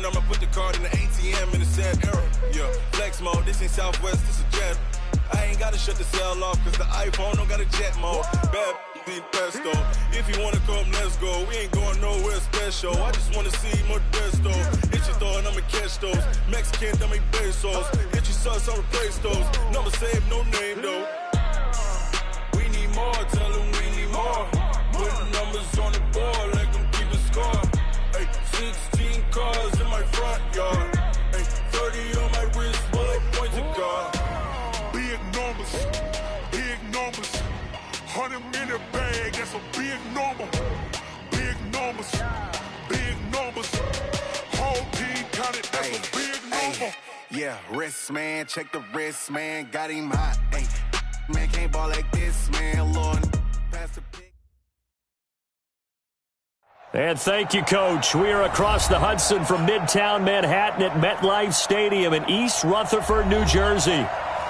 win, I'ma put the card in the ATM in the sad era. Yeah, flex mode, this ain't Southwest, this a jet. I ain't gotta shut the cell off, cause the iPhone don't got a jet mode. Bad need pesto. If you wanna come, let's go. We ain't going nowhere special. I just wanna see more desto. Hit your throw and I'ma catch those. Mexican, I make pesos. Hit your sauce, I'ma replace those. Number save, no name though. We need more, tell them we need more. Putting numbers on the board, let them keep a score. Ay, 16 cars in my front yard. Ay, 30 on my wrist, bullet points of God. Big numbers, big numbers. 100 minute bag, that's a big number. Big numbers, big numbers. Whole team counted, that's a big number. Yeah, wrist man, check the wrist man, got him hot. Ay, man can't ball like this, man. Lord, pass the pick. And thank you, Coach. We are across the Hudson from Midtown Manhattan at MetLife Stadium in East Rutherford, New Jersey.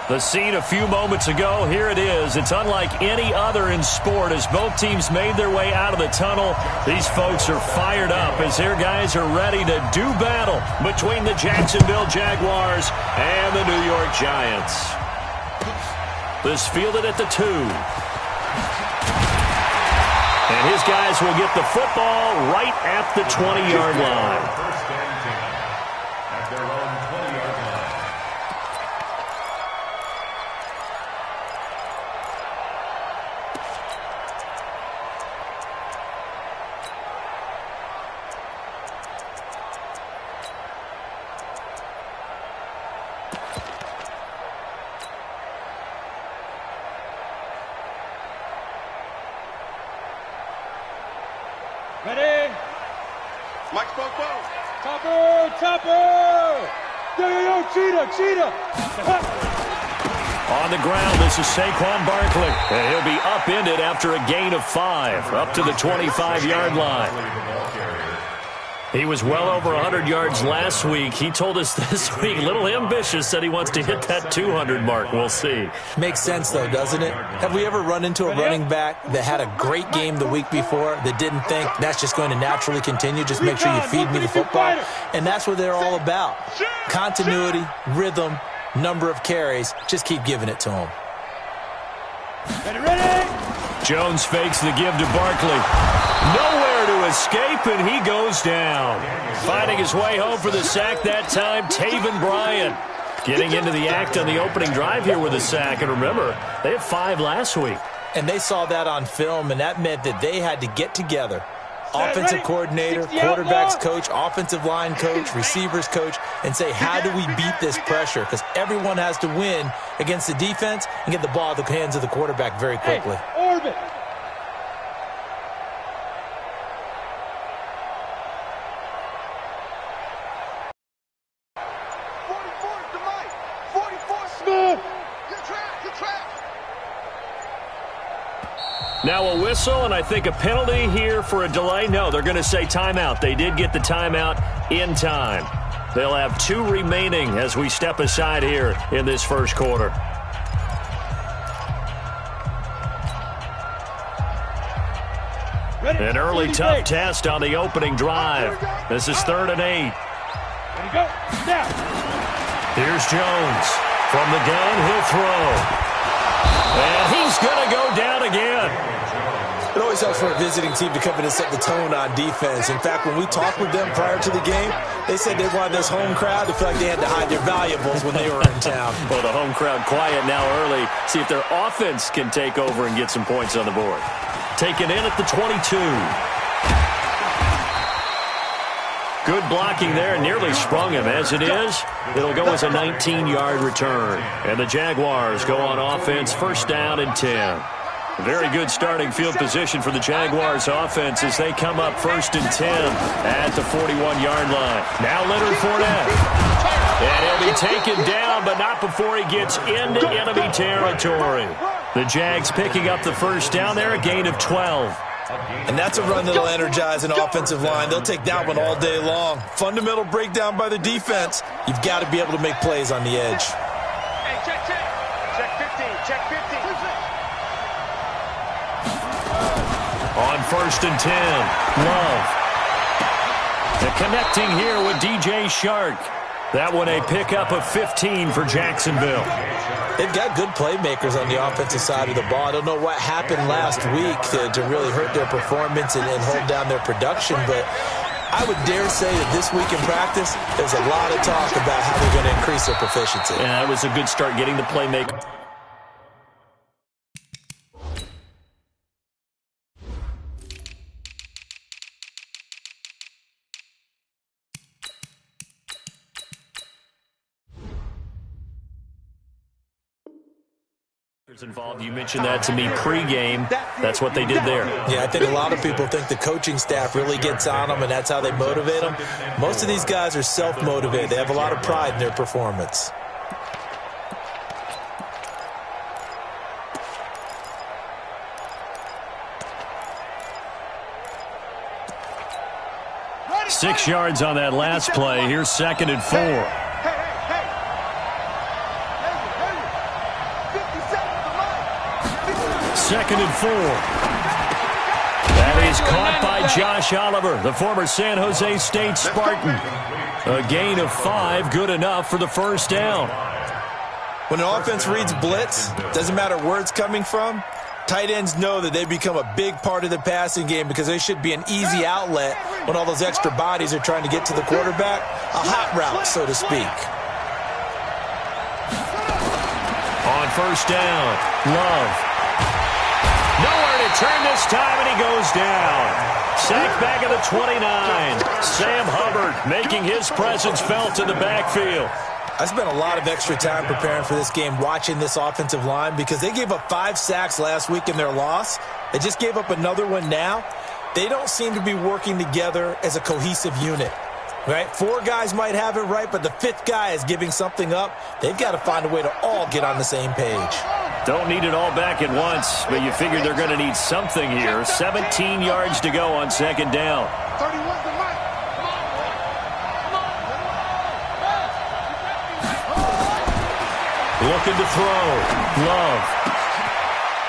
The scene a few moments ago, here it is. It's unlike any other in sport as both teams made their way out of the tunnel. These folks are fired up as their guys are ready to do battle between the Jacksonville Jaguars and the New York Giants. This fielded at the 2. And his guys will get the football right at the 20-yard line. First and 10 at their own 20-yard line. Ready? Mike Popo. Topper! Yo, cheetah! On the ground, this is Saquon Barkley. And he'll be upended after a gain of 5, up to the 25-yard line. He was well over 100 yards last week. He told us this week, a little ambitious, said he wants to hit that 200 mark. We'll see. Makes sense, though, doesn't it? Have we ever run into a running back that had a great game the week before that didn't think that's just going to naturally continue? Just make sure you feed me the football. And that's what they're all about. Continuity, rhythm, number of carries. Just keep giving it to him. Ready? Jones fakes the give to Barkley. Nowhere to escape, and he goes down. Finding his way home for the sack that time, Taven Bryan. Getting into the act on the opening drive here with a sack. And remember, they had 5 last week. And they saw that on film, and that meant that they had to get together. Offensive coordinator, quarterbacks coach, offensive line coach, receivers coach, and say, how do we beat this pressure? Because everyone has to win against the defense and get the ball in the hands of the quarterback very quickly. Hey, orbit. Now a whistle, and I think a penalty here for a delay. No, they're going to say timeout. They did get the timeout in time. They'll have 2 remaining as we step aside here in this first quarter. An early tough test on the opening drive. This is 3rd and 8. Ready, go. Now. Here's Jones. From the gun, he'll throw. And he's going to go down again. It always helps for a visiting team to come in and set the tone on defense. In fact, when we talked with them prior to the game, they said they wanted this home crowd to feel like they had to hide their valuables when they were in town. Well, the home crowd quiet now early. See if their offense can take over and get some points on the board. Taken in at the 22. Good blocking there, nearly sprung him. As it is, it'll go as a 19-yard return. And the Jaguars go on offense, 1st down and 10. Very good starting field position for the Jaguars offense as they come up 1st and 10 at the 41-yard line. Now Leonard Fournette. And he'll be taken down, but not before he gets into enemy territory. The Jags picking up the 1st down there, a gain of 12. And that's a run that'll energize an offensive line. They'll take that one all day long. Fundamental breakdown by the defense. You've got to be able to make plays on the edge. Hey, check. Check 15. Check 15. On 1st and 10, Love. And connecting here with DJ Shark. That one a pickup of 15 for Jacksonville. They've got good playmakers on the offensive side of the ball. I don't know what happened last week to really hurt their performance and hold down their production, but I would dare say that this week in practice, there's a lot of talk about how they're going to increase their proficiency. And that was a good start getting the playmaker. Involved. You mentioned that to me pregame. That's what they did there. Yeah, I think a lot of people think the coaching staff really gets on them, and that's how they motivate them. Most of these guys are self-motivated. They have a lot of pride in their performance. Six yards on that last play. Here's 2nd and 4. Second and 4. That is caught by Josh Oliver, the former San Jose State Spartan. A gain of 5, good enough for the first down. When an offense reads blitz, doesn't matter where it's coming from, tight ends know that they become a big part of the passing game because they should be an easy outlet when all those extra bodies are trying to get to the quarterback. A hot route, so to speak. On first down, Love. Nowhere to turn this time, and he goes down. Sacked back at the 29. Sam Hubbard making his presence felt in the backfield. I spent a lot of extra time preparing for this game, watching this offensive line, because they gave up 5 sacks last week in their loss. They just gave up another one now. They don't seem to be working together as a cohesive unit. Right? 4 guys might have it right, but the 5th guy is giving something up. They've got to find a way to all get on the same page. Don't need it all back at once, but you figure they're going to need something here. 17 yards to go on 2nd down. Looking to throw. Love.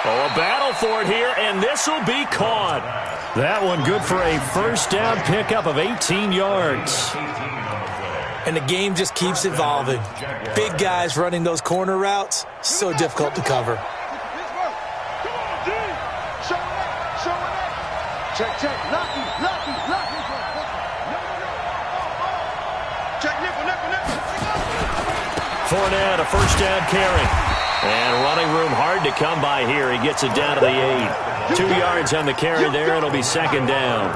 Oh, a battle for it here, and this will be caught. That one good for a first down pickup of 18 yards. And the game just keeps evolving. Big guys running those corner routes, so difficult to cover. Check, check. Lucky. Check, nickel. Fournette, a first down carry. And running room hard to come by here. He gets it down to the 8. 2 yards on the carry there. It'll be 2nd down.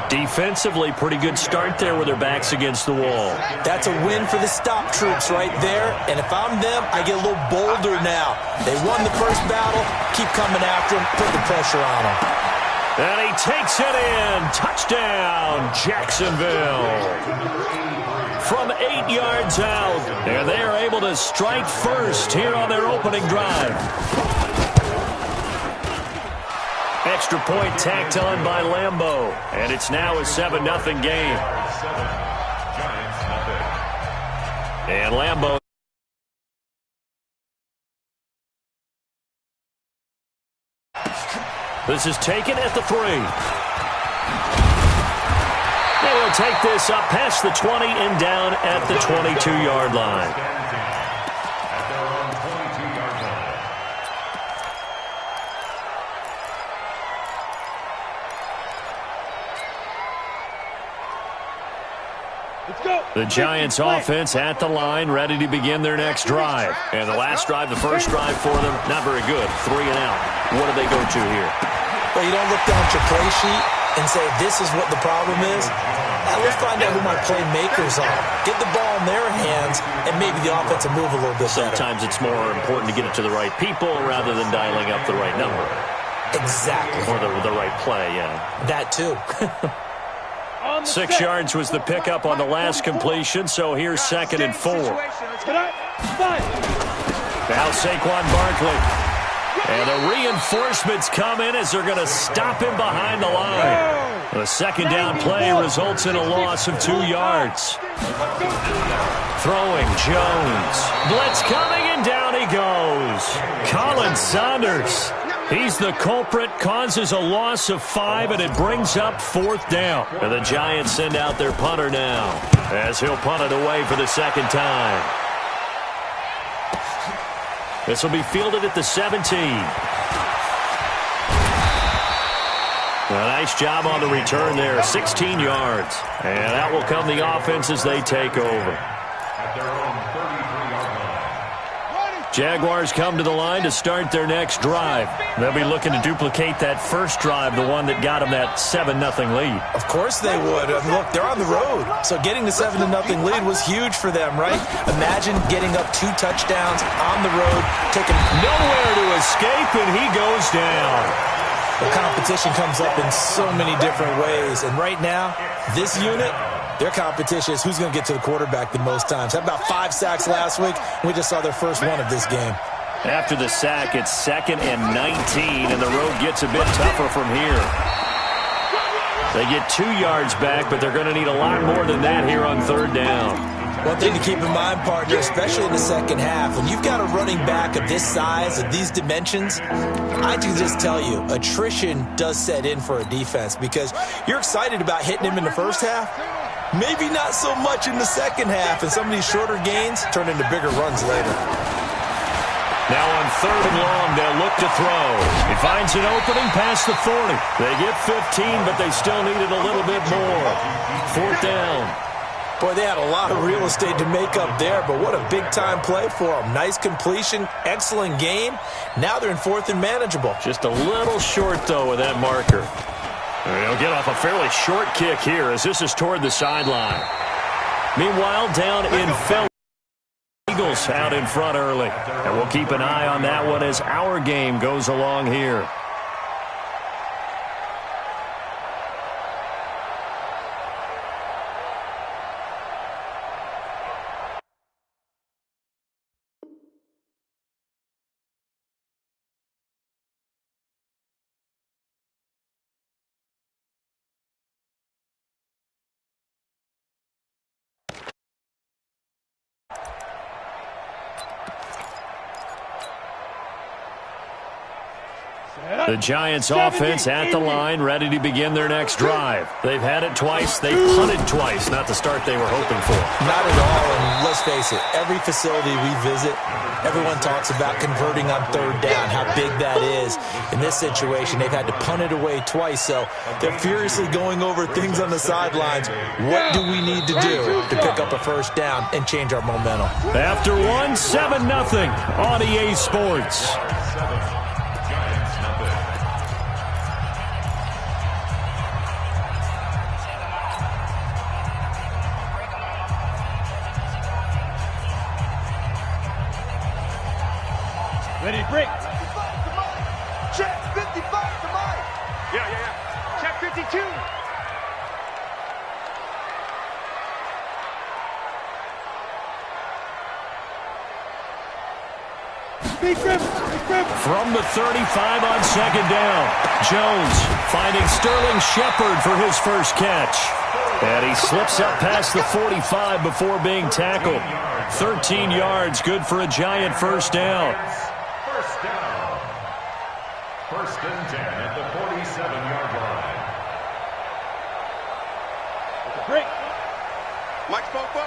Defensively, pretty good start there with their backs against the wall. That's a win for the stop troops right there. And if I'm them, I get a little bolder now. They won the first battle. Keep coming after them. Put the pressure on them. And he takes it in. Touchdown, Jacksonville. From 8 yards out. And they are able to strike first here on their opening drive. Extra point tacked on by Lambeau. And it's now a 7-0 game. And Lambeau. This is taken at the 3. They will take this up past the 20 and down at the 22-yard line. The Giants offense at the line, ready to begin their next drive. And the last drive, the first drive for them, not very good. 3 and out. What do they go to here? Well, you don't look down at your play sheet and say, this is what the problem is. Now, let's find out who my playmakers are. Get the ball in their hands, and maybe the offense will move a little bit better. Sometimes it's more important to get it to the right people rather than dialing up the right number. Exactly. Or the right play, yeah. That, too. 6 yards was the pickup on the last completion, so here's 2nd and 4. Now Saquon Barkley. And the reinforcements come in as they're going to stop him behind the line. The 2nd down play results in a loss of 2 yards. Throwing Jones. Blitz coming, and down he goes. Colin Saunders. He's the culprit, causes a loss of 5, and it brings up 4th down. And the Giants send out their punter now, as he'll punt it away for the second time. This will be fielded at the 17. A nice job on the return there, 16 yards. And that will come the offense as they take over. At their own 33-yard line. Jaguars come to the line to start their next drive. They'll be looking to duplicate that first drive, the one that got them that 7-0 lead. Of course they would. Look, they're on the road. So getting the 7-0 lead was huge for them, right? Imagine getting up 2 touchdowns on the road, taking nowhere to escape, and he goes down. The competition comes up in so many different ways. And right now, this unit, their competition is who's going to get to the quarterback the most times. Had about 5 sacks last week. We just saw their first one of this game. After the sack, it's 2nd and 19, and the road gets a bit tougher from here. They get 2 yards back, but they're going to need a lot more than that here on 3rd down. One thing to keep in mind, partner, especially in the second half, when you've got a running back of this size, of these dimensions, I can just tell you, attrition does set in for a defense because you're excited about hitting him in the first half, maybe not so much in the second half, and some of these shorter gains turn into bigger runs later. Now on 3rd and long, they'll look to throw. He finds an opening past the 40. They get 15, but they still needed a little bit more. 4th down. Boy, they had a lot of real estate to make up there, but what a big-time play for them. Nice completion, excellent game. Now they're in 4th and manageable. Just a little short, though, with that marker. They'll get off a fairly short kick here as this is toward the sideline. Meanwhile, down in Philly, Eagles out in front early. And we'll keep an eye on that one as our game goes along here. The Giants offense at the line, ready to begin their next drive. They've had it twice. They've punted twice. Not the start they were hoping for. Not at all, and let's face it, every facility we visit, everyone talks about converting on 3rd down, how big that is. In this situation, they've had to punt it away twice, so they're furiously going over things on the sidelines. What do we need to do to pick up a 1st down and change our momentum? After one, 7-0 on EA Sports. Ready to break. Check 55 to Mike. Yeah. Check 52. From the 35 on 2nd down, Jones finding Sterling Shepard for his first catch. And he slips up past the 45 before being tackled. 13 yards, good for a Giant 1st down. 1st and 10 at the 47-yard line. Break. Mike Popo.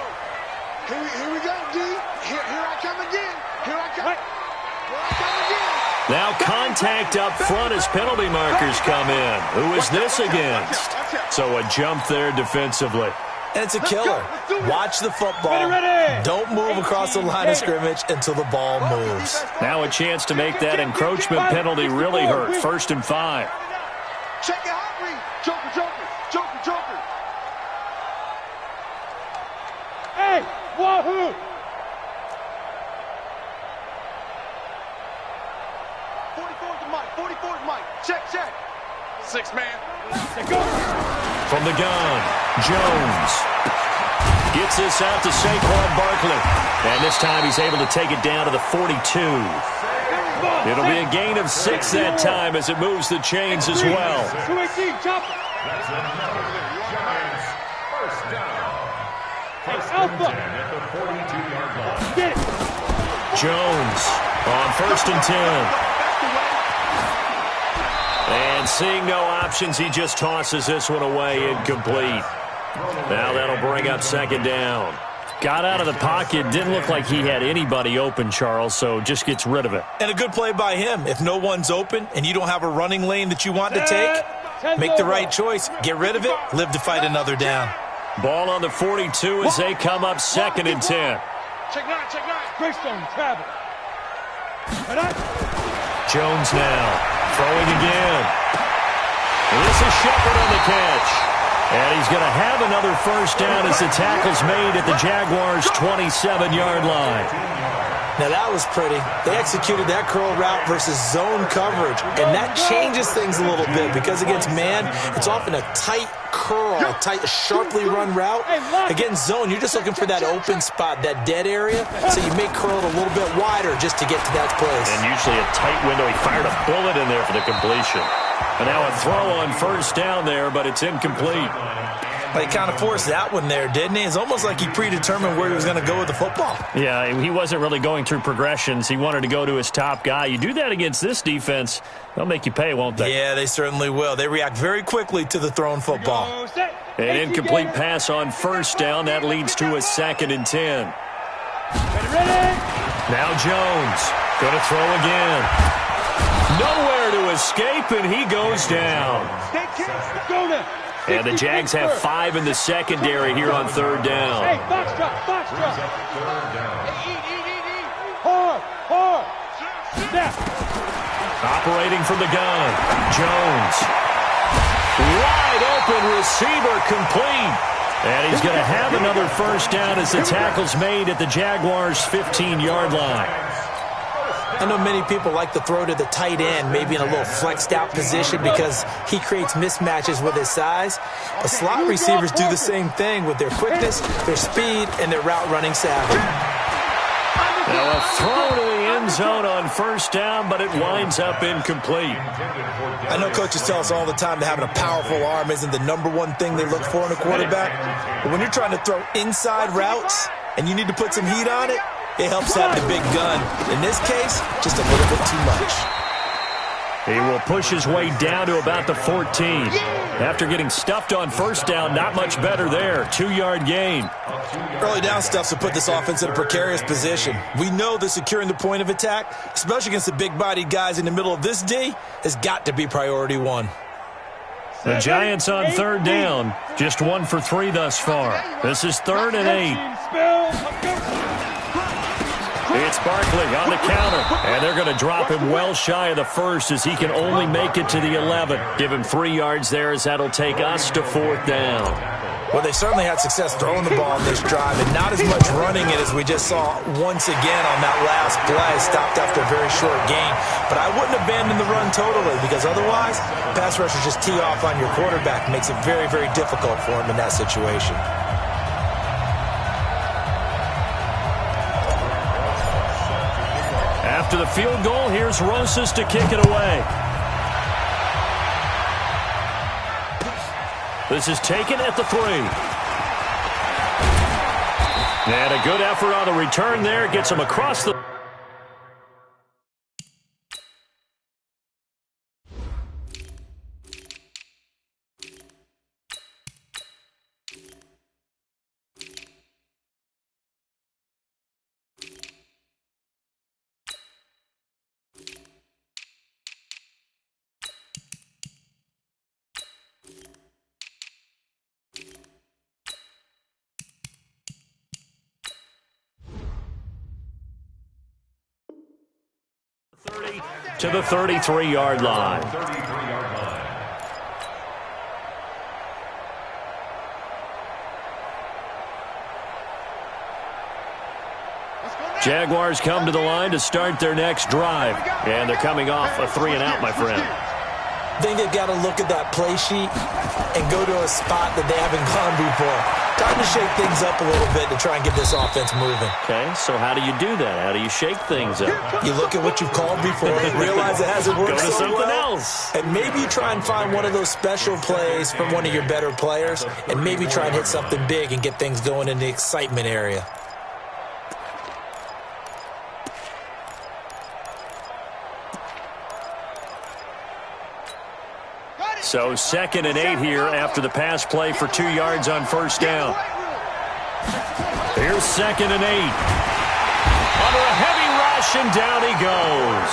Here we go, D. Here I come again. Here I come. Here I come again. Now contact up front as penalty markers come in. Who is this against? So a jump there defensively. And it's a killer. Watch the football. Don't move across the line of scrimmage until the ball moves. Now a chance to make that encroachment penalty really hurt. 1st and 5. Check it out, read. Joker. Hey, wahoo! 44's Mike. Check. 6 man. From the gun, Jones gets this out to Saquon Barkley. And this time he's able to take it down to the 42. It'll be a gain of 6 that time as it moves the chains as well. That's another Giants 1st down. 1st and 10 at the 42-yard line. Jones on 1st and 10. And seeing no options, he just tosses this one away, incomplete. Now that'll bring up second down. Got out of the pocket, didn't look like he had anybody open, Charles, so just gets rid of it. And a good play by him. If no one's open and you don't have a running lane that you want to take, make the right choice. Get rid of it, live to fight another down. Ball on the 42 as they come up 2nd and 10. Check nine, check nine. Greystone, travel. Jones now, throwing again. And this is Shepard on the catch. And he's going to have another first down as the tackle's made at the Jaguars' 27-yard line. Now that was pretty. They executed that curl route versus zone coverage, and that changes things a little bit because against man, it's often a tight curl, a tight, sharply run route. Against zone, you're just looking for that open spot, that dead area, so you may curl it a little bit wider just to get to that place. And usually a tight window. He fired a bullet in there for the completion. And now a throw on first down there, but it's incomplete. But he kind of forced that one there, didn't he? It's almost like he predetermined where he was going to go with the football. Yeah, he wasn't really going through progressions. He wanted to go to his top guy. You do that against this defense, they'll make you pay, won't they? Yeah, they certainly will. They react very quickly to the thrown football. An incomplete pass on first down. That leads to a 2nd and 10. Now Jones going to throw again. Nowhere to escape, and he goes down. And the Jags have 5 in the secondary here on 3rd down. Hey, box drop, box drop. Hard. Snap. Operating from the gun, Jones. Wide open receiver, complete. And he's going to have another first down as the tackle's made at the Jaguars' 15-yard line. I know many people like to throw to the tight end, maybe in a little flexed out position because he creates mismatches with his size. But slot receivers do the same thing with their quickness, their speed, and their route running savvy. Now a throw to the end zone on first down, but it winds up incomplete. I know coaches tell us all the time that having a powerful arm isn't the number one thing they look for in a quarterback. But when you're trying to throw inside routes and you need to put some heat on it, it helps have the big gun. In this case, just a little bit too much. He will push his way down to about the 14. After getting stuffed on first down, not much better there. 2-yard gain. Early down stuffs will put this offense in a precarious position. We know that securing the point of attack, especially against the big-bodied guys in the middle of this D, has got to be priority one. The Giants on 3rd down. Just 1 for 3 thus far. This is 3rd and 8. It's Barkley on the counter, and they're going to drop him well shy of the first as he can only make it to the 11. Give him 3 yards there as that'll take us to 4th down. Well, they certainly had success throwing the ball in this drive, and not as much running it as we just saw once again on that last play. Stopped after a very short gain. But I wouldn't abandon the run totally because otherwise, pass rushers just tee off on your quarterback. Makes it very, very difficult for him in that situation. After the field goal, here's Rosas to kick it away. This is taken at the 3. And a good effort on the return there. Gets him across the... to the 33-yard line. Jaguars come to the line to start their next drive. And they're coming off a 3-and-out, my friend. I think they've got to look at that play sheet and go to a spot that they haven't gone before. Time to shake things up a little bit to try and get this offense moving. Okay, so how do you do that? How do you shake things up? You look at what you've called before, realize it hasn't worked Go to so something well, else. and maybe you try and find one of those special plays from one of your better players, and maybe try and hit something big and get things going in the excitement area. So 2nd and 8 here after the pass play for 2 yards on first down. Here's 2nd and 8. Under a heavy rush, and down he goes.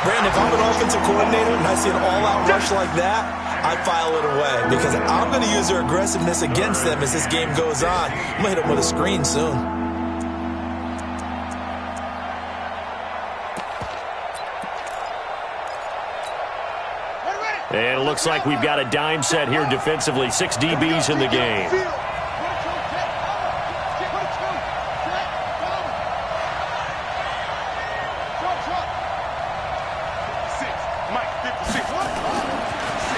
Brandon, if I'm an offensive coordinator and I see an all-out rush like that, I'd file it away because I'm going to use their aggressiveness against them as this game goes on. I'm going to hit them with a screen soon. And it looks like we've got a dime set here defensively. 6 DBs in the game.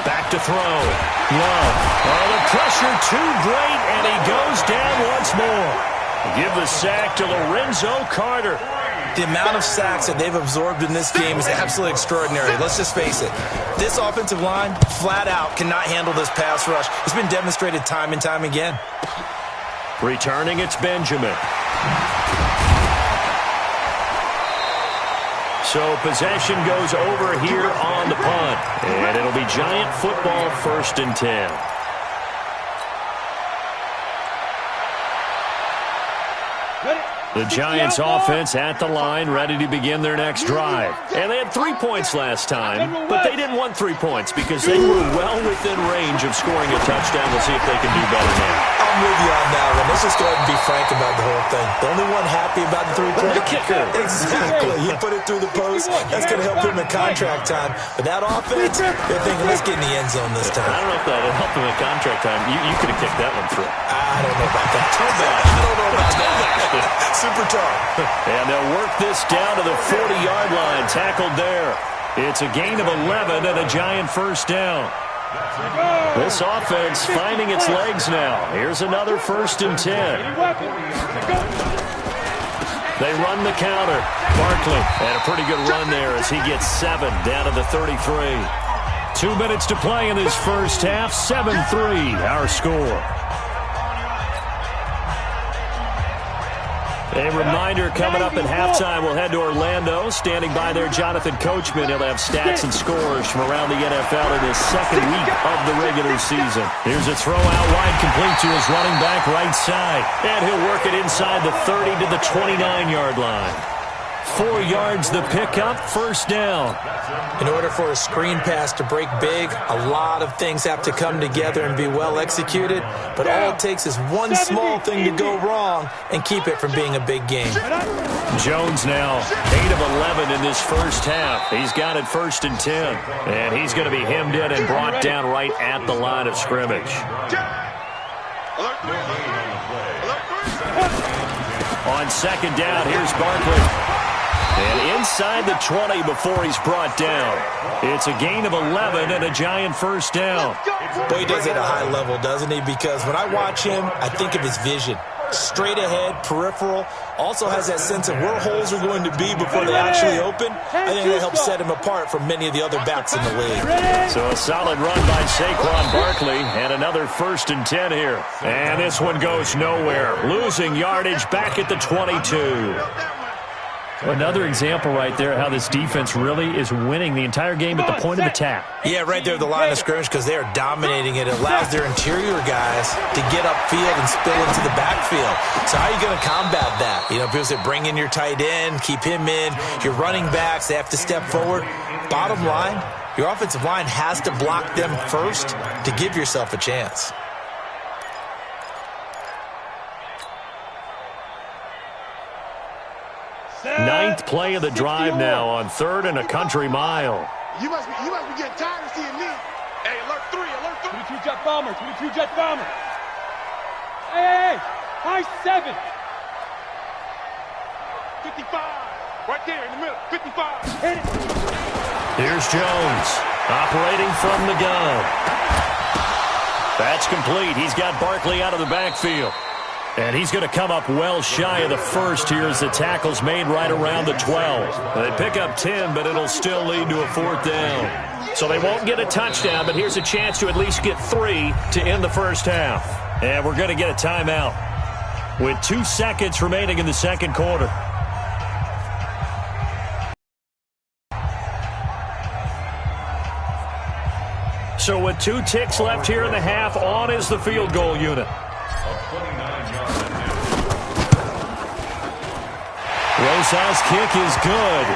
Back to throw. Love. Oh, the pressure too great, and he goes down once more. Give the sack to Lorenzo Carter. The amount of sacks that they've absorbed in this game is absolutely extraordinary. Let's just face it. This offensive line, flat out, cannot handle this pass rush. It's been demonstrated time and time again. Returning, it's Benjamin. So possession goes over here on the punt. And it'll be Giant football, 1st and 10. The Giants offense at the line, ready to begin their next drive. And they had 3 points last time, but they didn't want 3 points because they were well within range of scoring a touchdown. We'll see if they can do better now. I'm with you on that one. Let's just go ahead and be frank about the whole thing. The only one happy about the 3-point kicker. Exactly. He put it through the post. That's going to help him in contract time. But that offense, they're thinking, let's get in the end zone this time. I don't know if that helped him in contract time. You could have kicked that one through. I don't know about that. Too bad. I don't know about that. Super tough. And they'll work this down to the 40-yard line. Tackled there. It's a gain of 11 and a Giant first down. This offense finding its legs now. Here's another 1st and 10. They run the counter. Barkley had a pretty good run there as he gets 7 down to the 33. 2 minutes to play in this first half. 7-3 our score. A reminder coming up at halftime, we'll head to Orlando. Standing by there, Jonathan Coachman. He'll have stats and scores from around the NFL in his 2nd week of the regular season. Here's a throw out wide, complete to his running back right side. And he'll work it inside the 30 to the 29-yard line. 4 yards the pickup, first down. In order for a screen pass to break big, a lot of things have to come together and be well executed. But all it takes is one small thing to go wrong and keep it from being a big game. Jones now 8 of 11 in this first half. He's got it 1st and 10. And he's going to be hemmed in and brought down right at the line of scrimmage. On 2nd down, here's Barkley. And inside the 20 before he's brought down. It's a gain of 11 and a Giant first down. Boy, he does it at a high level, doesn't he? Because when I watch him, I think of his vision. Straight ahead, peripheral. Also has that sense of where holes are going to be before they actually open. I think that helps set him apart from many of the other backs in the league. So a solid run by Saquon Barkley and another 1st and 10 here. And this one goes nowhere. Losing yardage back at the 22. Another example right there how this defense really is winning the entire game at the point of attack. Yeah, right there at the line of scrimmage because they are dominating it. It allows their interior guys to get upfield and spill into the backfield. So how are you going to combat that? You know, people say bring in your tight end, keep him in. Your running backs, they have to step forward. Bottom line, your offensive line has to block them first to give yourself a chance. Ninth play of the drive now on 3rd and a country mile. You must be getting tired of seeing me. Hey, alert 3, alert 3. 22 jet bomber, 22 jet bomber. Hey, high 7. 55. Right there in the middle, 55. Hit it. Here's Jones operating from the gun. That's complete. He's got Barkley out of the backfield. And he's going to come up well shy of the first here as the tackle's made right around the 12. They pick up 10, but it'll still lead to a 4th down. So they won't get a touchdown, but here's a chance to at least get 3 to end the first half. And we're going to get a timeout with 2 seconds remaining in the second quarter. So with 2 ticks left here in the half, on is the field goal unit. Rosas' kick is good.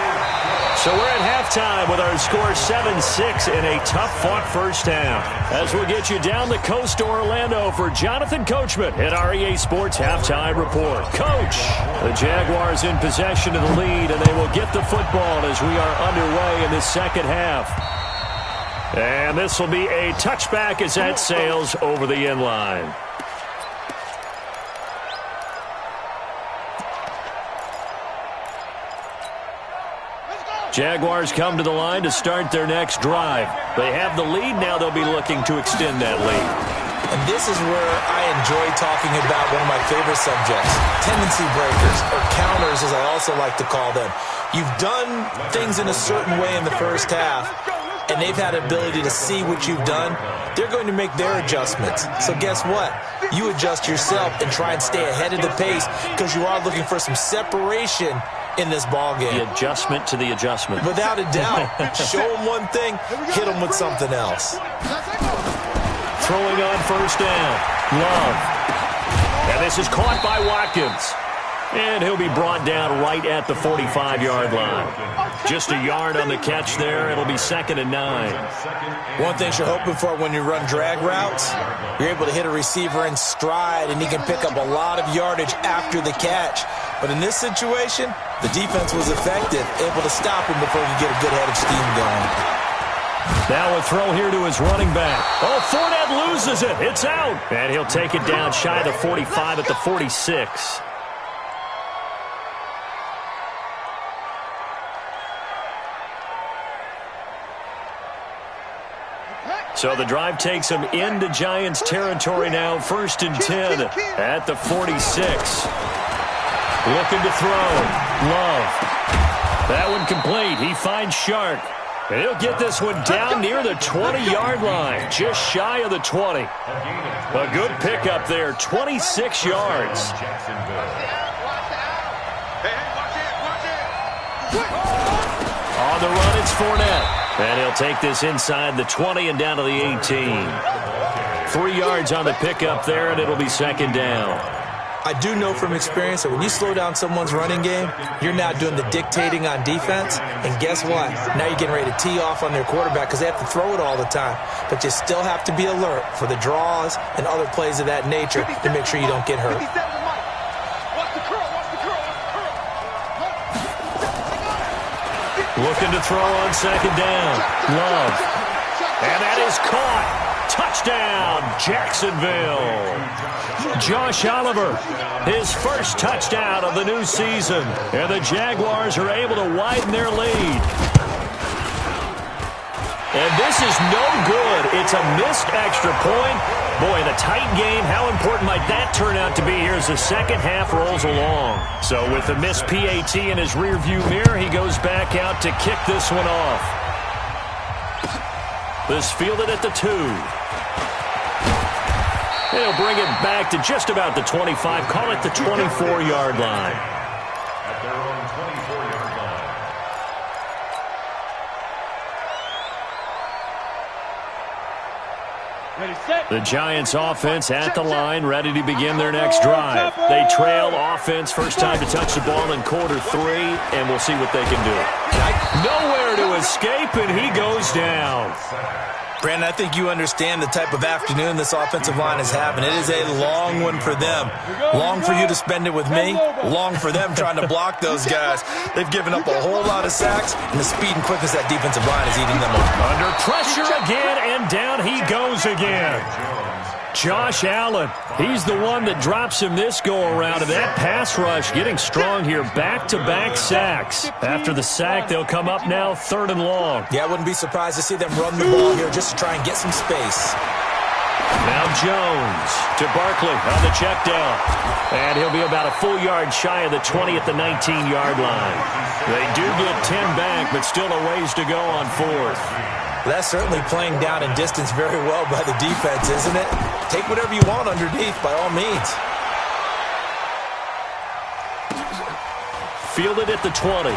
So we're at halftime with our score 7-6 in a tough-fought first half. As we'll get you down the coast to Orlando for Jonathan Coachman at our EA Sports Halftime Report. Coach, the Jaguars in possession of the lead, and they will get the football as we are underway in the second half. And this will be a touchback as that sails over the end line. Jaguars come to the line to start their next drive. They have the lead. Now they'll be looking to extend that lead. And this is where I enjoy talking about one of my favorite subjects, tendency breakers, or counters as I also like to call them. You've done things in a certain way in the first half, and they've had ability to see what you've done. They're going to make their adjustments. So guess what? You adjust yourself and try and stay ahead of the pace because you are looking for some separation in this ball game. The adjustment to the adjustment. Without a doubt. Show them one thing, hit them with something else. Throwing on first down. Love. And this is caught by Watkins. And he'll be brought down right at the 45-yard line. Just a yard on the catch there. It'll be 2nd and 9. One thing you're hoping for when you run drag routes, you're able to hit a receiver in stride, and he can pick up a lot of yardage after the catch. But in this situation, the defense was effective, able to stop him before he could get a good head of steam going. Now a throw here to his running back. Oh, Fournette loses it. It's out. And he'll take it down shy of the 45 at the 46. So the drive takes him into Giants territory now, 1st and 10 at the 46. Looking to throw. Love. That one complete. He finds Shark. And he'll get this one down near the 20-yard line, just shy of the 20. A good pickup there, 26 yards. On the run, it's Fournette. And he'll take this inside the 20 and down to the 18. 3 yards on the pickup there, and it'll be 2nd down. I do know from experience that when you slow down someone's running game, you're now doing the dictating on defense. And guess what? Now you're getting ready to tee off on their quarterback because they have to throw it all the time. But you still have to be alert for the draws and other plays of that nature to make sure you don't get hurt. Looking to throw on 2nd down. Love. And that is caught. Touchdown, Jacksonville. Josh Oliver, his first touchdown of the new season. And the Jaguars are able to widen their lead. And this is no good. It's a missed extra point. Boy, in a tight game, how important might that turn out to be here as the second half rolls along? So with the missed PAT in his rearview mirror, he goes back out to kick this one off. This fielded at the 2. He'll bring it back to just about the 25. Call it the 24-yard line. At their own 24-yard line. The Giants offense at the line, ready to begin their next drive. They trail offense, first time to touch the ball in quarter 3, and we'll see what they can do. Nowhere to escape, and he goes down. Brandon, I think you understand the type of afternoon this offensive line is having. It is a long one for them. Long for you to spend it with me. Long for them trying to block those guys. They've given up a whole lot of sacks, and the speed and quickness that defensive line is eating them up. Under pressure again, and down he goes again. Josh Allen, he's the one that drops him this go-around, and that pass rush getting strong here. Back-to-back sacks. After the sack, they'll come up now 3rd and long. Yeah, I wouldn't be surprised to see them run the ball here just to try and get some space. Now Jones to Barkley on the check down. And he'll be about a full yard shy of the 20 at the 19-yard line. They do get 10 back, but still a ways to go on 4th. That's certainly playing down in distance very well by the defense, isn't it? Take whatever you want underneath, by all means. Fielded at the 20.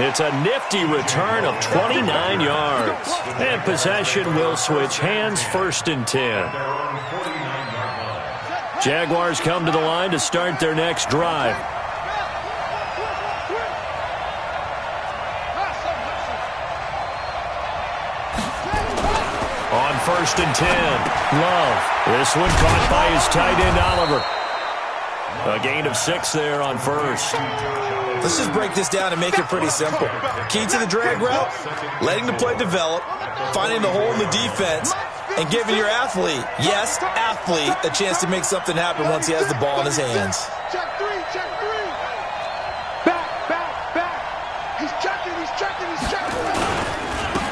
It's a nifty return of 29 yards. And possession will switch hands, 1st and 10. Jaguars come to the line to start their next drive. On 1st and 10, Love. This one caught by his tight end, Oliver. A gain of 6 there on 1st. Let's just break this down and make it pretty simple. Key to the drag route, letting the play develop, finding the hole in the defense, and giving your athlete, yes, athlete, a chance to make something happen once he has the ball in his hands. Check three. Back. He's checking.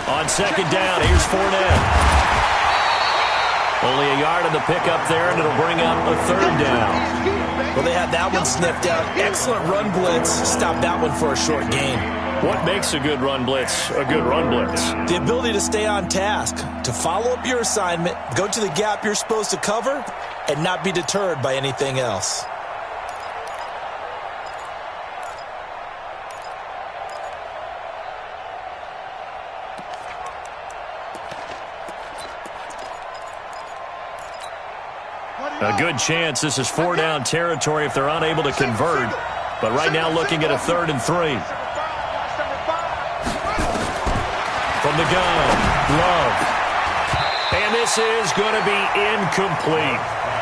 On 2nd down, here's Fournette. Only a yard on the pickup there, and it'll bring up a 3rd down. Well, they had that one sniffed out. Excellent run blitz. Stop that one for a short gain. What makes a good run blitz a good run blitz? The ability to stay on task, to follow up your assignment, go to the gap you're supposed to cover, and not be deterred by anything else. A good chance this is 4-down territory if they're unable to convert. But right now looking at a 3rd and 3. From the gun, Love. And this is going to be incomplete.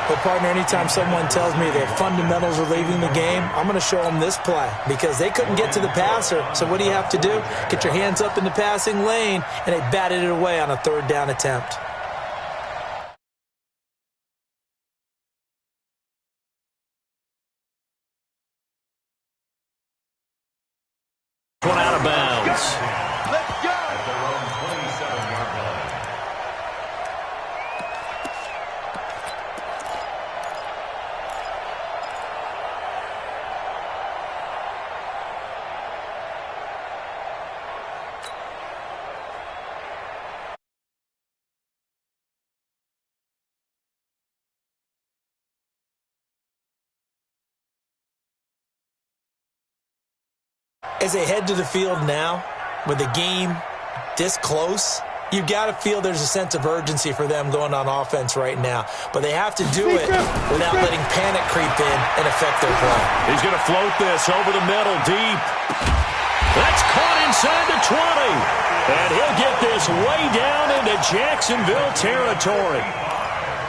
But, partner, anytime someone tells me their fundamentals are leaving the game, I'm going to show them this play because they couldn't get to the passer. So what do you have to do? Get your hands up in the passing lane, and they batted it away on a 3rd down attempt. One out of bounds. Let's go. At their own 27-yard line. As they head to the field now, with the game this close, you've got to feel there's a sense of urgency for them going on offense right now. But they have to do it without letting panic creep in and affect their play. He's going to float this over the middle, deep. That's caught inside the 20. And he'll get this way down into Jacksonville territory.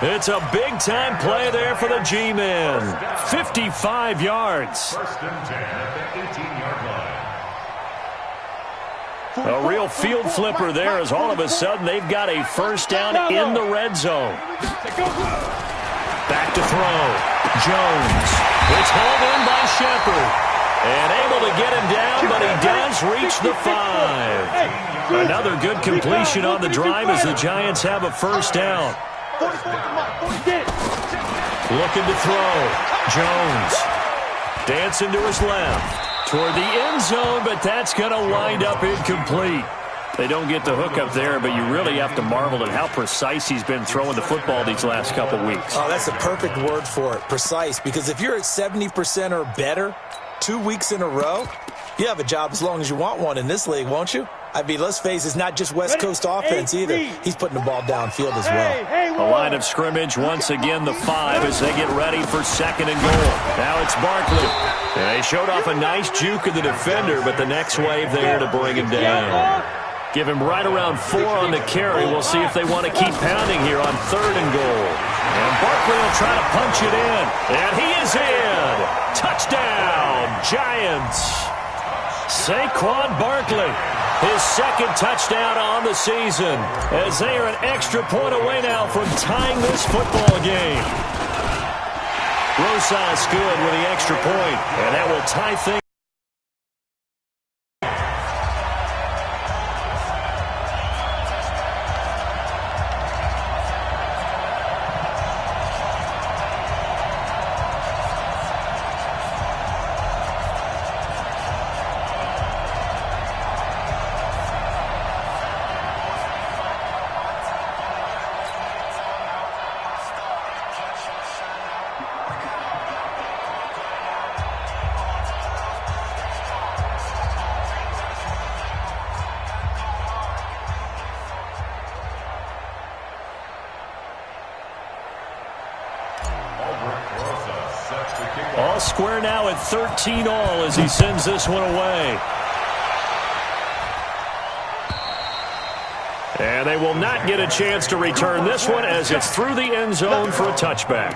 It's a big-time play there for the G-men. 55 yards. 1st and 10 at the 18-yard line. A real field flipper there as all of a sudden they've got a 1st down in the red zone. Back to throw. Jones. It's hauled in by Shepard. And able to get him down, but he does reach the 5. Another good completion on the drive as the Giants have a 1st down. Looking to throw. Jones. Dancing to his left. Toward the end zone, but that's going to wind up incomplete. They don't get the hook up there, but you really have to marvel at how precise he's been throwing the football these last couple weeks. Oh, that's the perfect word for it, precise, because if you're at 70% or better 2 weeks in a row, you have a job as long as you want one in this league, won't you? I mean, let's face it, it's not just West Coast offense either. He's putting the ball downfield as well. A line of scrimmage, once again the 5 as they get ready for 2nd and goal. Now it's Barkley. And they showed off a nice juke of the defender, but the next wave there to bring him down. Give him right around 4 on the carry. We'll see if they want to keep pounding here on 3rd and goal. And Barkley will try to punch it in. And he is in. Touchdown, Giants. Saquon Barkley. His 2nd touchdown on the season as they are an extra point away now from tying this football game. Rosas good with the extra point, and that will tie things. All square now at 13 all as he sends this one away. And they will not get a chance to return this one as it's through the end zone for a touchback.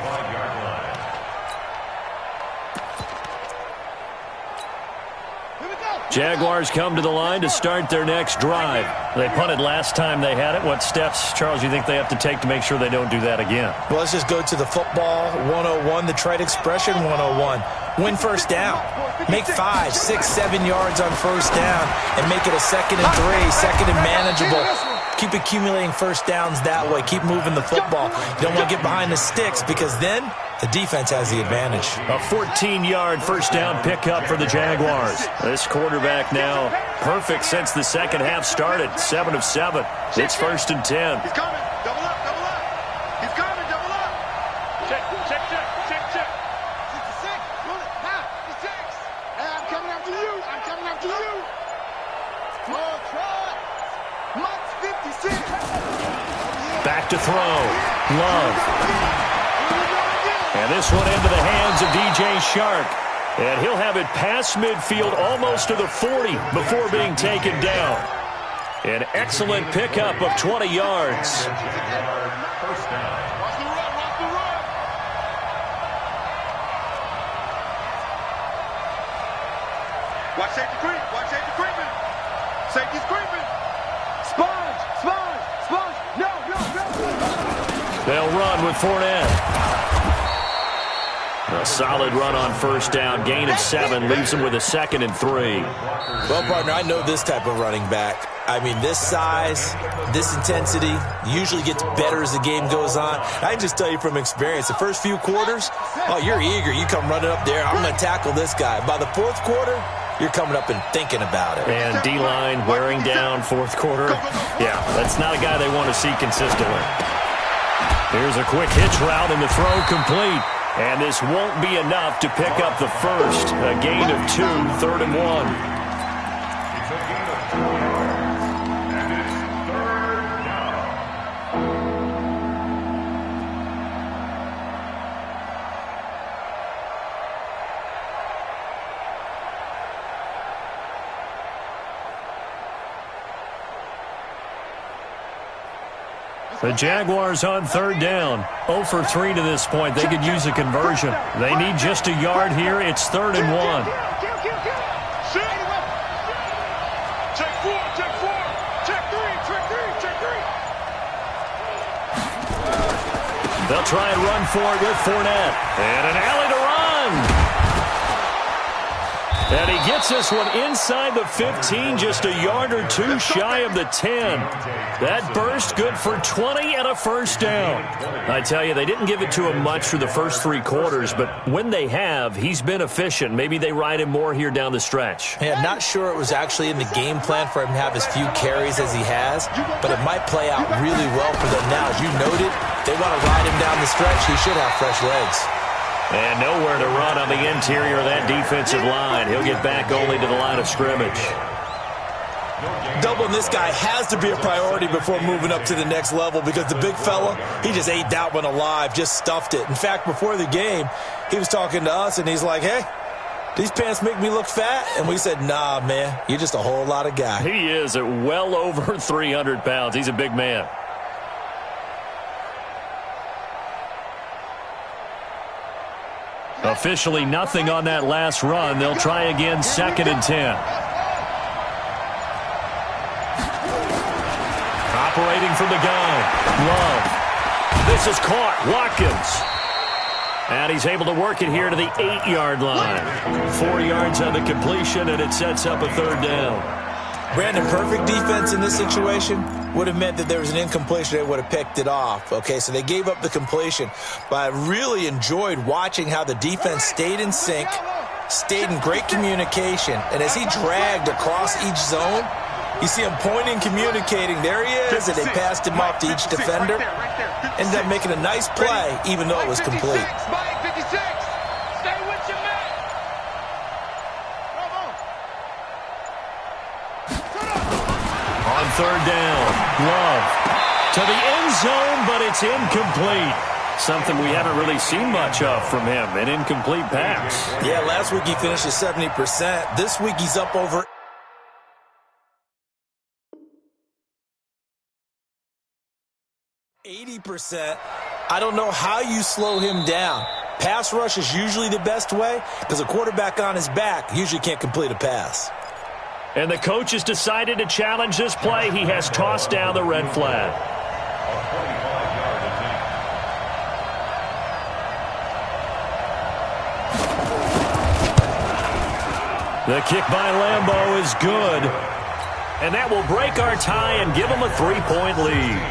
Jaguars come to the line to start their next drive. They punted last time they had it. What steps, Charles, you think they have to take to make sure they don't do that again? Well, let's just go to the football 101, the trade expression 101. Win first down. Make 5, 6, 7 yards on first down and make it a 2nd and 3, second and manageable. Keep accumulating first downs that way. Keep moving the football. You don't want to get behind the sticks because then the defense has the advantage. A 14-yard first down pickup for the Jaguars. This quarterback now perfect since the second half started. 7 of 7. It's 1st and 10. He's coming. Double up, double up. He's coming, double up. Check, check, check, check, check. 66. Pull it. Now, 66. Hey, I'm coming after you. I'm coming after you. More try. Max 56. Back to throw. Love. And this one into the hands of DJ Shark. And he'll have it past midfield almost to the 40 before being taken down. An excellent pickup of 20 yards. First down. Watch the run, watch the run. Watch safety creep. Watch safety creeping. Safety's creeping. Sponge, sponge, sponge. No, no, no. They'll run with Fournette. A solid run on first down. Gain of 7 leaves them with a 2nd and 3. Well, partner, I know this type of running back. I mean, this size, this intensity usually gets better as the game goes on. I can just tell you from experience, the first few quarters, oh, you're eager. You come running up there. I'm going to tackle this guy. By the 4th quarter, you're coming up and thinking about it. And D-line wearing down 4th quarter. Yeah, that's not a guy they want to see consistently. Here's a quick hitch route and the throw complete. And this won't be enough to pick up the first. A gain of 2, 3rd and 1. It's a gain of 4 yards, and it's 3rd down. The Jaguars on 3rd down. 0 for 3 to this point. They could use a conversion. They need just a yard here. It's 3rd and 1. Check 4, check 4. Check 3, check 3, check 3. They'll try and run for it with Fournette. And an alley to run. And he gets this one inside the 15, just a yard or 2 shy of the 10. That burst good for 20 and a first down. I tell you, they didn't give it to him much for the first 3 quarters, but when they have, he's been efficient. Maybe they ride him more here down the stretch. Yeah, not sure it was actually in the game plan for him to have as few carries as he has, but it might play out really well for them now. As you noted, they want to ride him down the stretch. He should have fresh legs. And nowhere to run on the interior of that defensive line. He'll get back only to the line of scrimmage. Doubling this guy has to be a priority before moving up to the next level because the big fella, he just ate that one alive, just stuffed it. In fact, before the game, he was talking to us, and he's like, hey, these pants make me look fat? And we said, nah, man, you're just a whole lot of guy. He is at well over 300 pounds. He's a big man. Officially nothing on that last run. They'll try again, 2nd and 10. Operating from the gun. Love. This is caught. Watkins. And he's able to work it here to the 8-yard line. 4 yards on the completion, and it sets up a 3rd down. Brandon, perfect defense in this situation would have meant that there was an incompletion. They would have picked it off. Okay, so they gave up the completion. But I really enjoyed watching how the defense stayed in sync, stayed in great communication. And as he dragged across each zone, you see him pointing, communicating. There he is, and they passed him off to each defender. Ended up making a nice play, even though it was complete. On 3rd down, Love to the end zone, but it's incomplete. Something we haven't really seen much of from him, an incomplete pass. Yeah, last week he finished at 70%. This week he's up over 80%. I don't know how you slow him down. Pass rush is usually the best way because a quarterback on his back usually can't complete a pass. And the coach has decided to challenge this play. He has tossed down the red flag. The kick by Lambeau is good. And that will break our tie and give them a 3-point lead.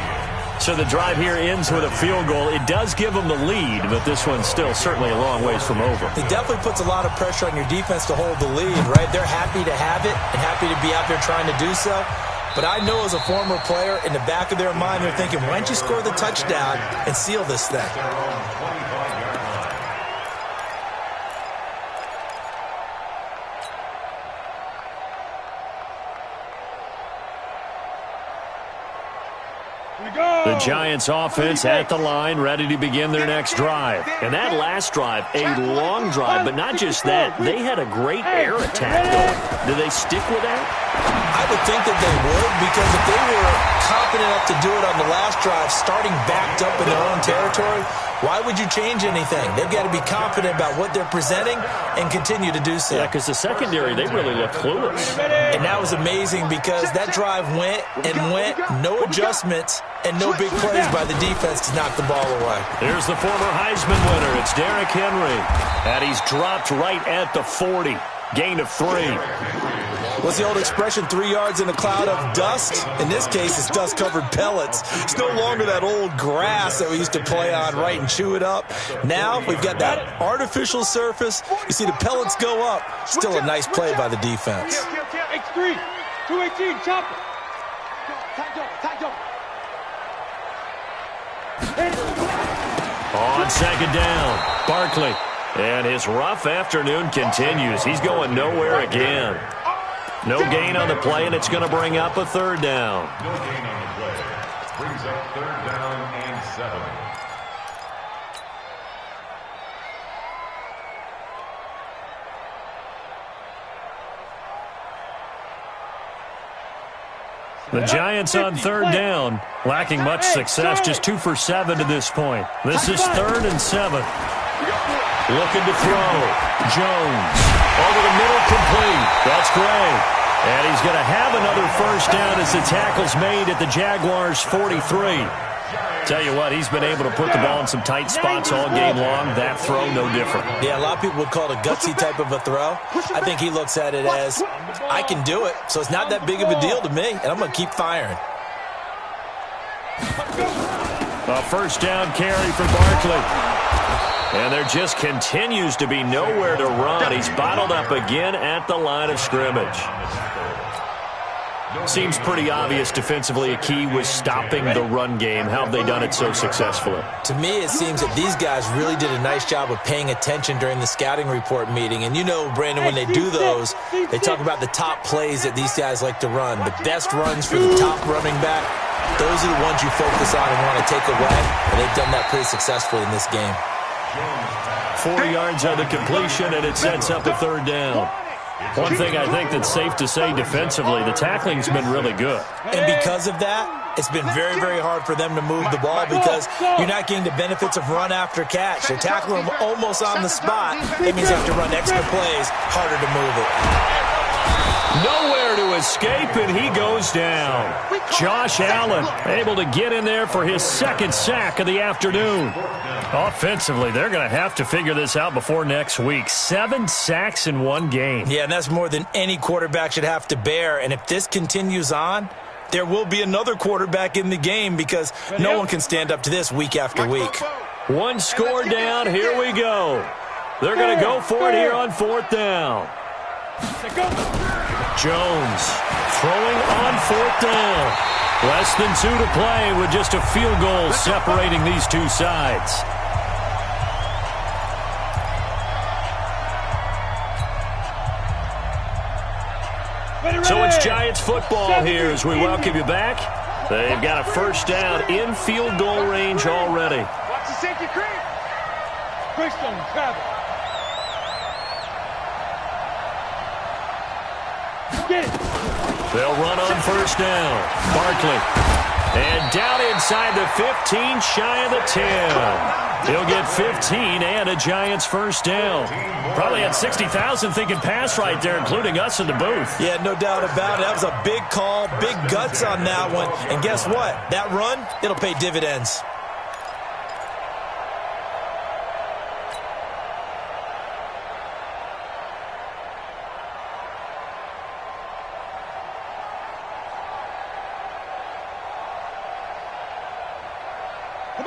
So the drive here ends with a field goal. It does give them the lead, but this one's still certainly a long ways from over. It definitely puts a lot of pressure on your defense to hold the lead, right? They're happy to have it and happy to be out there trying to do so. But I know as a former player, in the back of their mind, they're thinking, why don't you score the touchdown and seal this thing? The Giants offense at the line, ready to begin their next drive. And that last drive, a long drive, but not just that. They had a great air attack going. Do they stick with that? I would think that they would, because if they were confident enough to do it on the last drive, starting backed up in their own territory, why would you change anything? They've got to be confident about what they're presenting and continue to do so. Yeah, because the secondary, they really looked clueless. And that was amazing because that drive went and went, no adjustments, and no big plays by the defense to knock the ball away. Here's the former Heisman winner. It's Derrick Henry. And he's dropped right at the 40. Gain of 3. What's the old expression, 3 yards in a cloud of dust? In this case, it's dust-covered pellets. It's no longer that old grass that we used to play on, right, and chew it up. Now we've got that artificial surface. You see the pellets go up. Still a nice play by the defense. X3, 218, chopper. On second down, Barkley. And his rough afternoon continues. He's going nowhere again. No gain on the play, and it's going to bring up a third down. No gain on the play. Brings up third down and 7. The Giants on third down, lacking much success, just 2 for 7 to this point. This is 3rd and 7. Looking to throw. Jones. Over the middle, complete. That's great. And he's going to have another first down as the tackle's made at the Jaguars' 43. Tell you what, he's been able to put the ball in some tight spots all game long. That throw, no different. Yeah, a lot of people would call it a gutsy type of a throw. I think he looks at it as, I can do it, so it's not that big of a deal to me, and I'm going to keep firing. A first down carry for Barkley. And there just continues to be nowhere to run. He's bottled up again at the line of scrimmage. Seems pretty obvious defensively a key was stopping the run game. How have they done it so successfully? To me, it seems that these guys really did a nice job of paying attention during the scouting report meeting. And you know, Brandon, when they do those, they talk about the top plays that these guys like to run. The best runs for the top running back, those are the ones you focus on and want to take away. And they've done that pretty successfully in this game. 4 yards on the completion, and it sets up a third down. One thing I think that's safe to say defensively, the tackling's been really good. And because of that, it's been very, very hard for them to move the ball because you're not getting the benefits of run after catch. They're tackling them almost on the spot. That means you have to run extra plays, harder to move it. Nowhere to escape, and he goes down. Josh Allen able to get in there for his second sack of the afternoon. Offensively, they're going to have to figure this out before next week. 7 sacks in one game. Yeah, and that's more than any quarterback should have to bear. And if this continues on, there will be another quarterback in the game because no one can stand up to this week after week. One score down. Here we go. They're going to go for it here on 4th down. Jones throwing on 4th down. Less than 2 to play with just a field goal separating these two sides. So it's Giants football here as we welcome you back. They've got a first down in field goal range already. Watch the safety, Chris. Greystone, travel. Get it. They'll run on first down. Barkley. And down inside the 15, shy of the 10. He'll get 15 and a Giants first down. Probably had 60,000 thinking pass right there, including us in the booth. Yeah, no doubt about it. That was a big call, big guts on that one. And guess what? That run, it'll pay dividends.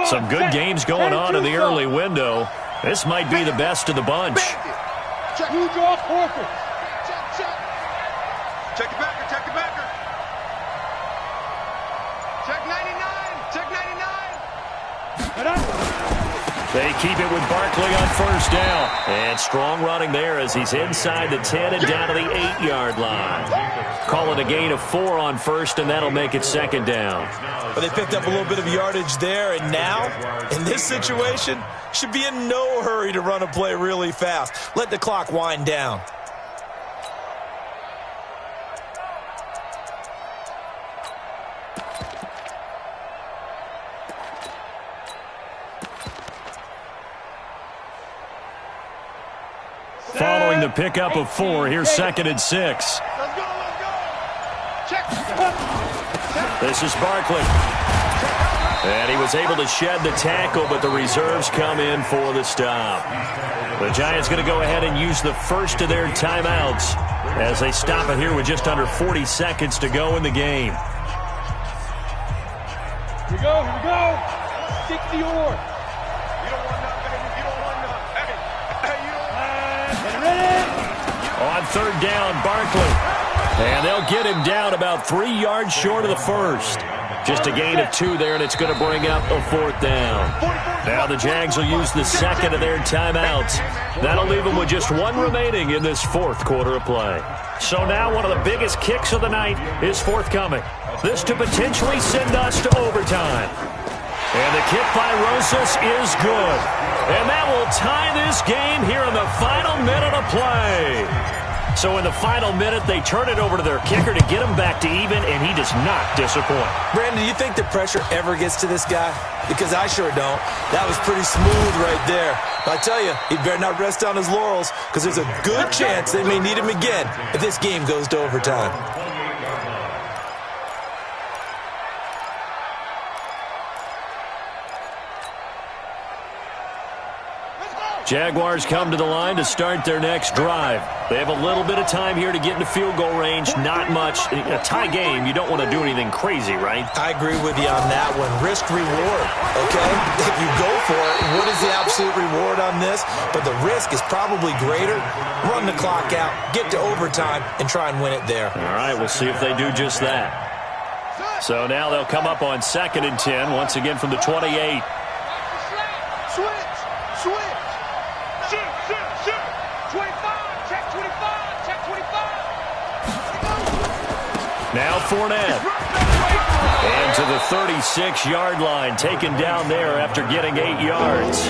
Some good games going on in the early window. This might be the best of the bunch. You draw forfeit. Check the backer, check the backer. Check 99, check 99. They keep it with Barkley on first down. And strong running there as he's inside the 10 and down to the 8-yard line. Call it a gain of 4 on first, and that'll make it second down. But they picked up a little bit of yardage there, and now, in this situation, should be in no hurry to run a play really fast. Let the clock wind down. Following the pickup of 4, here's 2nd and 6. Let's go, let's go. Check. This is Barkley. And he was able to shed the tackle, but the reserves come in for the stop. The Giants going to go ahead and use the first of their timeouts as they stop it here with just under 40 seconds to go in the game. Here we go, here we go. 60 or. On third down, Barkley. And they'll get him down about 3 yards short of the first. Just a gain of 2 there, and it's going to bring up a 4th down. Now the Jags will use the second of their timeouts. That'll leave them with just 1 remaining in this 4th quarter of play. So now one of the biggest kicks of the night is forthcoming. This to potentially send us to overtime. And the kick by Rosas is good. And that will tie this game here in the final minute of play. So in the final minute, they turn it over to their kicker to get him back to even, and he does not disappoint. Brandon, do you think the pressure ever gets to this guy? Because I sure don't. That was pretty smooth right there. But I tell you, he better not rest on his laurels, because there's a good chance they may need him again if this game goes to overtime. Jaguars come to the line to start their next drive. They have a little bit of time here to get into field goal range. Not much. A tie game, you don't want to do anything crazy, right? I agree with you on that one. Risk reward, okay? If you go for it, what is the absolute reward on this? But the risk is probably greater. Run the clock out, get to overtime, and try and win it there. All right, we'll see if they do just that. So now they'll come up on 2nd and 10, once again from the 28. Switch, switch. Shoot. 25, check 25, check 25. Now Fournette. And to the 36-yard line, taken down there after getting 8 yards.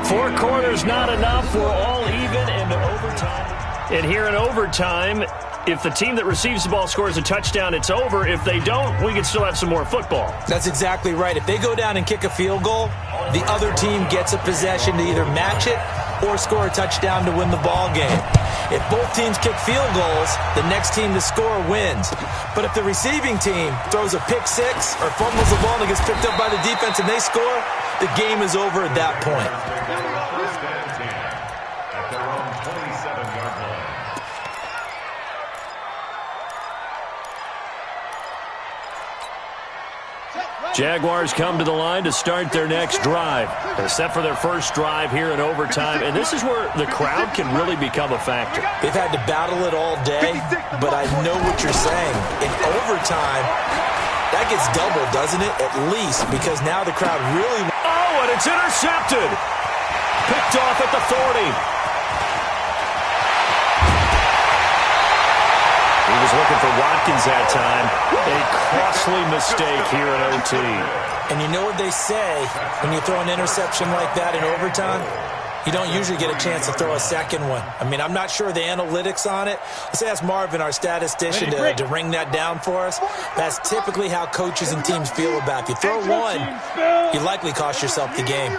4 quarters not enough. We're all even into overtime. And here in overtime, if the team that receives the ball scores a touchdown, it's over. If they don't, we can still have some more football. That's exactly right. If they go down and kick a field goal, the other team gets a possession to either match it or score a touchdown to win the ball game. If both teams kick field goals, the next team to score wins. But if the receiving team throws a pick six or fumbles the ball and it gets picked up by the defense and they score, the game is over at that point. Jaguars come to the line to start their next drive. They're set for their first drive here in overtime, and this is where the crowd can really become a factor. They've had to battle it all day, but I know what you're saying. In overtime, that gets doubled, doesn't it? At least, because now the crowd really... Oh, and it's intercepted. Picked off at the 40. He was looking for Watkins that time. A costly mistake here in OT. And you know what they say, when you throw an interception like that in overtime, you don't usually get a chance to throw a second one. I mean, I'm not sure the analytics on it. Let's ask Marvin, our statistician, to ring that down for us. That's typically how coaches and teams feel about it. If you throw one, you likely cost yourself the game.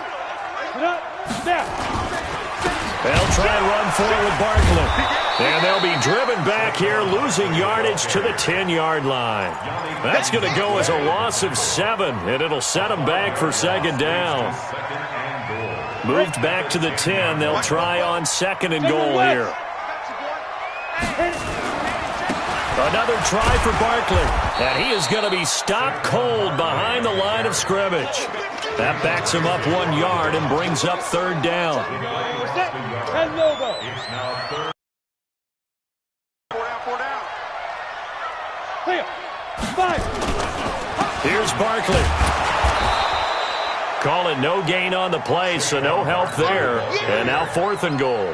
They'll try and run forward with Barkley. And they'll be driven back here, losing yardage to the 10-yard line. That's going to go as a loss of 7, and it'll set them back for second down. Moved back to the 10. They'll try on second and goal here. Another try for Barkley. And he is going to be stopped cold behind the line of scrimmage. That backs him up 1 yard and brings up third down. Here's Barkley. Call it no gain on the play, so no help there. And now 4th and goal.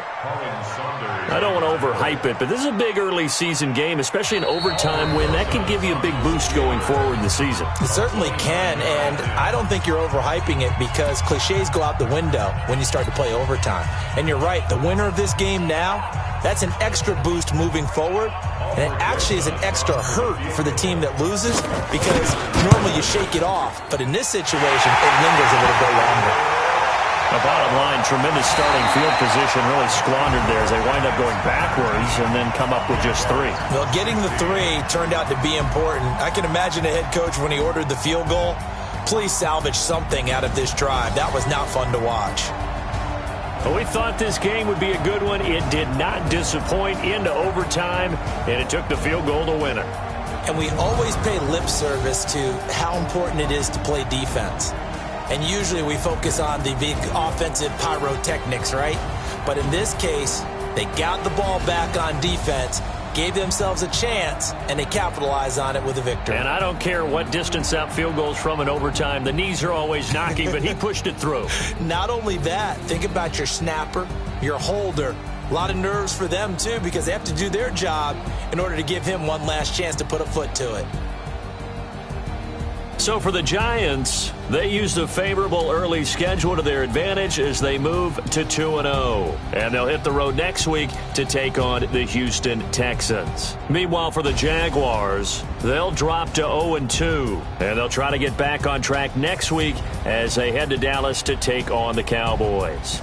I don't want to overhype it, but this is a big early season game, especially an overtime win. That can give you a big boost going forward in the season. It certainly can, and I don't think you're overhyping it because cliches go out the window when you start to play overtime. And you're right, the winner of this game now, that's an extra boost moving forward, and it actually is an extra hurt for the team that loses because normally you shake it off, but in this situation, it lingers a little bit longer. The bottom line, tremendous starting field position, really squandered there as they wind up going backwards and then come up with just 3. Well, getting the 3 turned out to be important. I can imagine a head coach when he ordered the field goal, please salvage something out of this drive. That was not fun to watch. But we thought this game would be a good one. It did not disappoint into overtime, and it took the field goal to win it. And we always pay lip service to how important it is to play defense. And usually we focus on the big offensive pyrotechnics, right? But in this case, they got the ball back on defense, gave themselves a chance, and they capitalized on it with a victory. And I don't care what distance that field goes from in overtime. The knees are always knocking, but he pushed it through. Not only that, think about your snapper, your holder. A lot of nerves for them, too, because they have to do their job in order to give him one last chance to put a foot to it. So for the Giants, they used a favorable early schedule to their advantage as they move to 2-0. And they'll hit the road next week to take on the Houston Texans. Meanwhile, for the Jaguars, they'll drop to 0-2. And they'll try to get back on track next week as they head to Dallas to take on the Cowboys.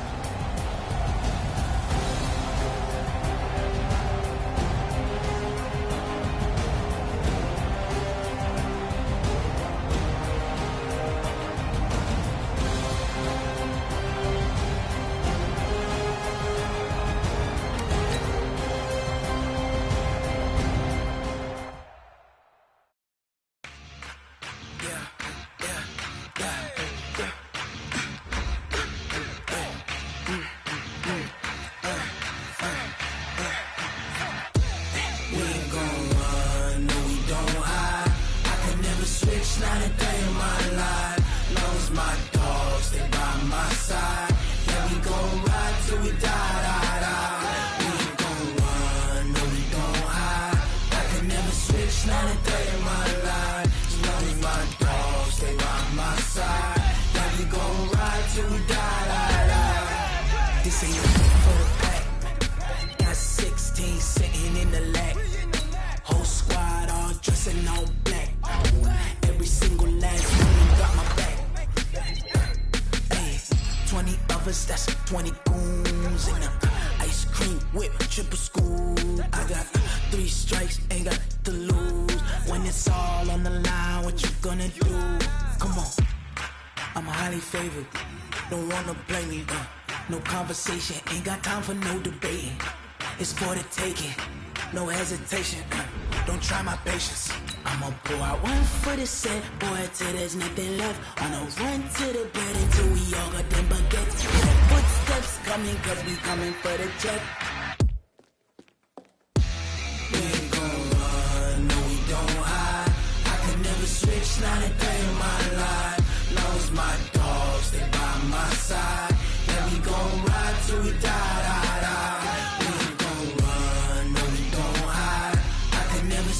That's 20 goons in the ice cream whip, triple school. I got 3 strikes, ain't got to lose. When it's all on the line, what you gonna do? Come on, I'm highly favored. Don't wanna blame me, no conversation, ain't got time for no debating. It's for the taking, no hesitation. Don't try my patience. I'ma pull out one for the set, boy, till there's nothing left. On a run to the bed until we all got them baguettes. Footsteps coming, cause we coming for the check. We ain't gon' run, no we don't hide. I could never switch, not a day in my life. Long as my dogs, they by my side. Yeah, we gon' ride till we die, die, die. We ain't gon' run, no we don't hide. I could never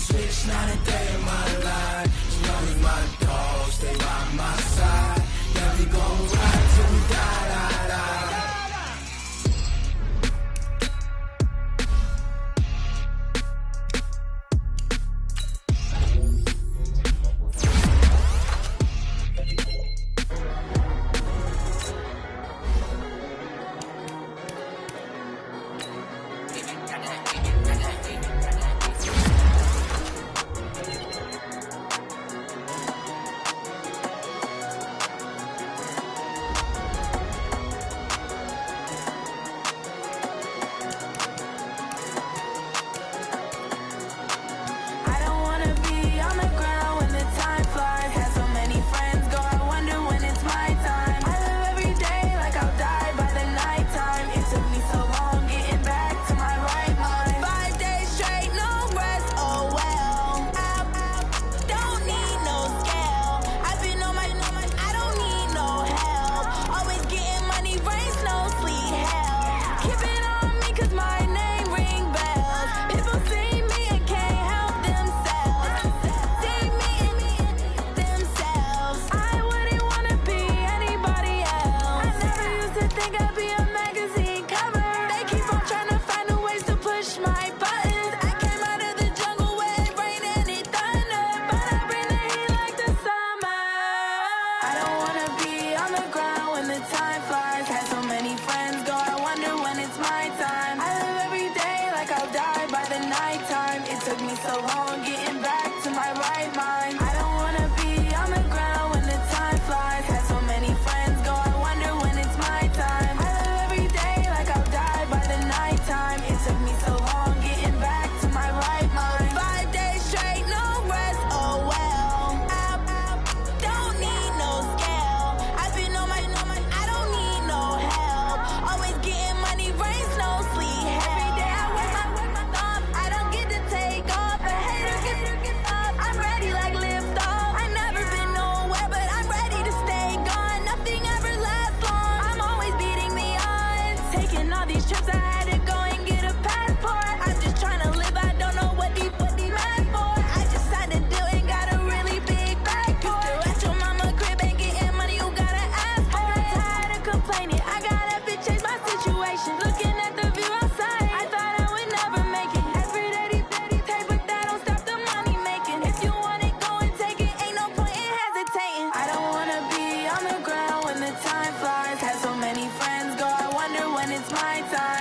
it's my time.